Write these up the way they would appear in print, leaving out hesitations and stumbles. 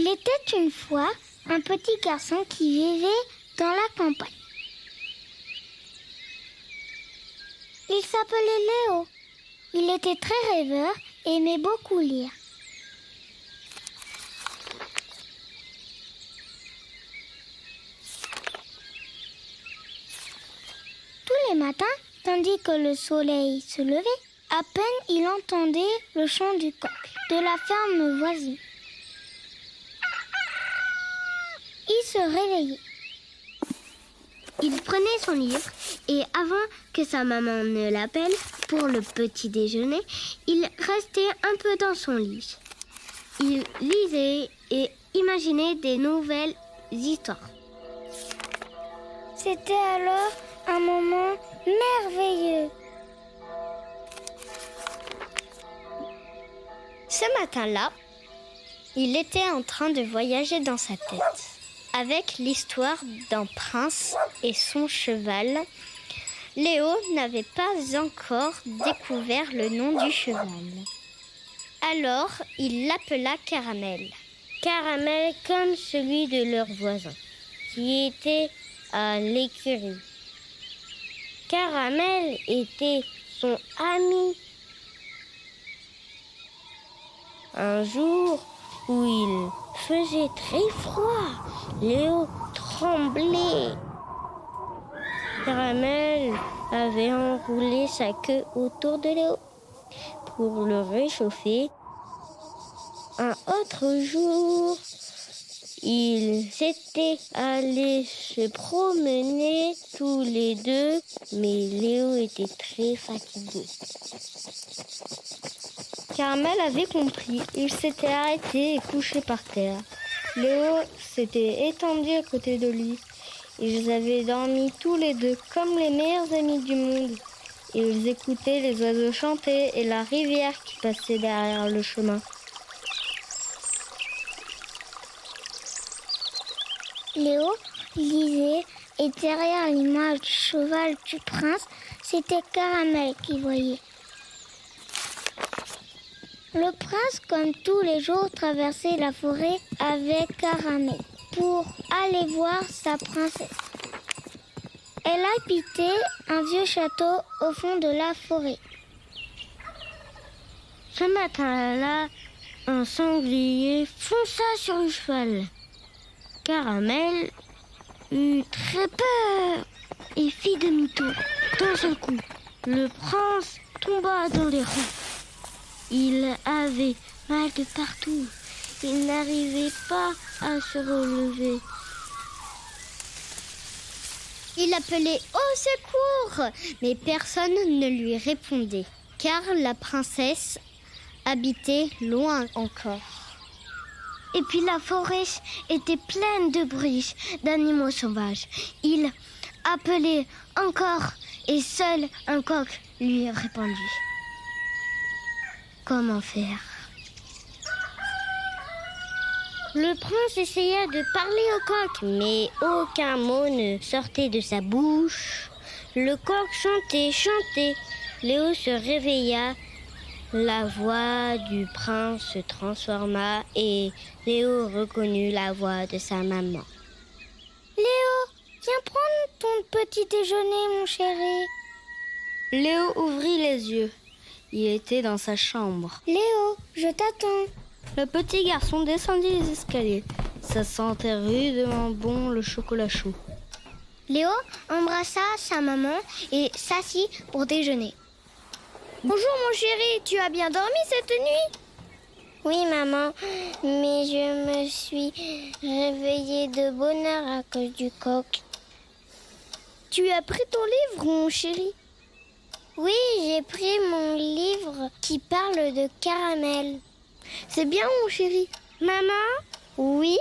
Il était une fois un petit garçon qui vivait dans la campagne. Il s'appelait Léo. Il était très rêveur et aimait beaucoup lire. Tous les matins, tandis que le soleil se levait, à peine il entendait le chant du coq de la ferme voisine. Il se réveillait. Il prenait son livre et avant que sa maman ne l'appelle pour le petit déjeuner, il restait un peu dans son lit. Il lisait et imaginait des nouvelles histoires. C'était alors un moment merveilleux. Ce matin-là, il était en train de voyager dans sa tête avec l'histoire d'un prince et son cheval. Léo n'avait pas encore découvert le nom du cheval. Alors, il l'appela Caramel. Caramel comme celui de leur voisin, qui était à l'écurie. Caramel était son ami. Un jour où il faisait très froid, Léo tremblait. Caramel avait enroulé sa queue autour de Léo pour le réchauffer. Un autre jour, ils étaient allés se promener tous les deux, mais Léo était très fatigué. Caramel avait compris. Il s'était arrêté et couché par terre. Léo s'était étendu à côté de lui. Ils avaient dormi tous les deux comme les meilleurs amis du monde. Ils écoutaient les oiseaux chanter et la rivière qui passait derrière le chemin. Léo lisait et derrière l'image du cheval du prince, c'était Caramel qui voyait. Le prince, comme tous les jours, traversait la forêt avec Caramel pour aller voir sa princesse. Elle habitait un vieux château au fond de la forêt. Ce matin-là, un sanglier fonça sur le cheval. Caramel eut très peur et fit demi-tour. Dans un coup, le prince tomba dans les rangs. Il avait mal de partout. Il n'arrivait pas à se relever. Il appelait au secours, mais personne ne lui répondait, car la princesse habitait loin encore. Et puis la forêt était pleine de bruit d'animaux sauvages. Il appelait encore et seul un coq lui répondit. Comment faire? Le prince essaya de parler au coq, mais aucun mot ne sortait de sa bouche. Le coq chantait. Léo se réveilla. La voix du prince se transforma et Léo reconnut la voix de sa maman. Léo, viens prendre ton petit déjeuner, mon chéri. Léo ouvrit les yeux. Il était dans sa chambre. Léo, je t'attends. Le petit garçon descendit les escaliers. Ça sentait rudement bon le chocolat chaud. Léo embrassa sa maman et s'assit pour déjeuner. Bonjour mon chéri, tu as bien dormi cette nuit? Oui maman, mais je me suis réveillée de bonne heure à cause du coq. Tu as pris ton livre mon chéri? Oui, j'ai pris mon livre qui parle de Caramel. C'est bien mon chéri. Maman? Oui?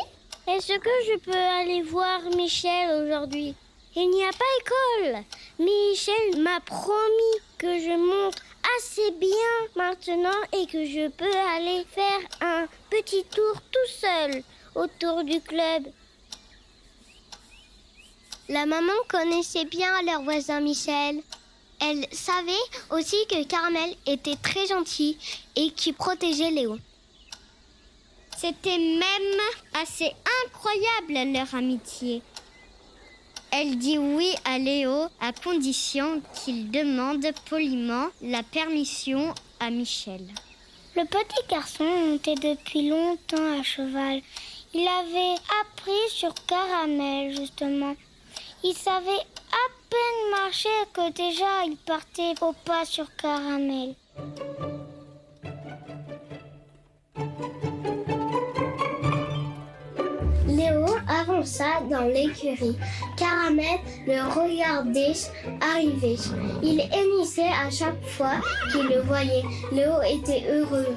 Est-ce que je peux aller voir Michel aujourd'hui? Il n'y a pas école. Michel m'a promis que je monte assez bien maintenant et que je peux aller faire un petit tour tout seul autour du club. La maman connaissait bien leur voisin Michel. Elle savait aussi que Caramel était très gentil et qu'il protégeait Léo. C'était même assez incroyable leur amitié. Elle dit oui à Léo à condition qu'il demande poliment la permission à Michel. Le petit garçon montait depuis longtemps à cheval. Il avait appris sur Caramel, justement. Il savait à peine marcher que déjà il partait au pas sur Caramel. Léo avança dans l'écurie. Caramel le regardait arriver. Il hennissait à chaque fois qu'il le voyait. Léo était heureux.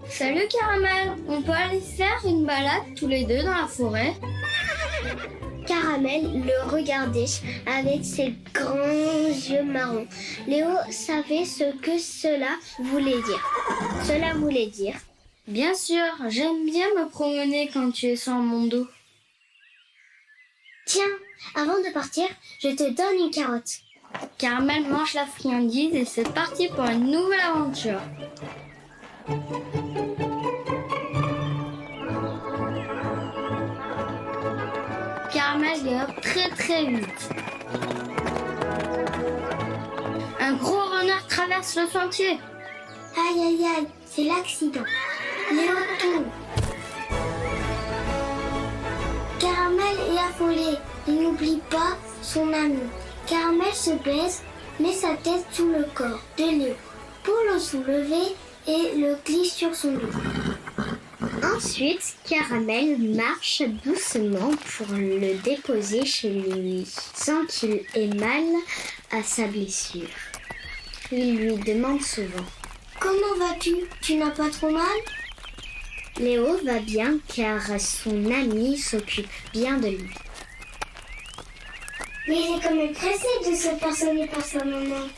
Salut Caramel, on peut aller faire une balade tous les deux dans la forêt? Caramel le regardait avec ses grands yeux marrons. Léo savait ce que cela voulait dire. Cela voulait dire: Bien sûr, j'aime bien me promener quand tu es sur mon dos. tiens, avant de partir, je te donne une carotte. Caramel mange la friandise et c'est parti pour une nouvelle aventure. Caramel galope très très vite. Un gros renard traverse le sentier. Aïe aïe aïe, c'est l'accident. Léo tombe. Caramel est affolé. Il n'oublie pas son ami. Caramel se baisse, met sa tête sous le corps de Léo pour le soulever et le glisse sur son dos. Ensuite, Caramel marche doucement pour le déposer chez lui, sans qu'il ait mal à sa blessure. Il lui demande souvent: Comment vas-tu? Tu n'as pas trop mal? Léo va bien car son ami s'occupe bien de lui. Mais il est quand même pressé de se faire soigner par sa maman.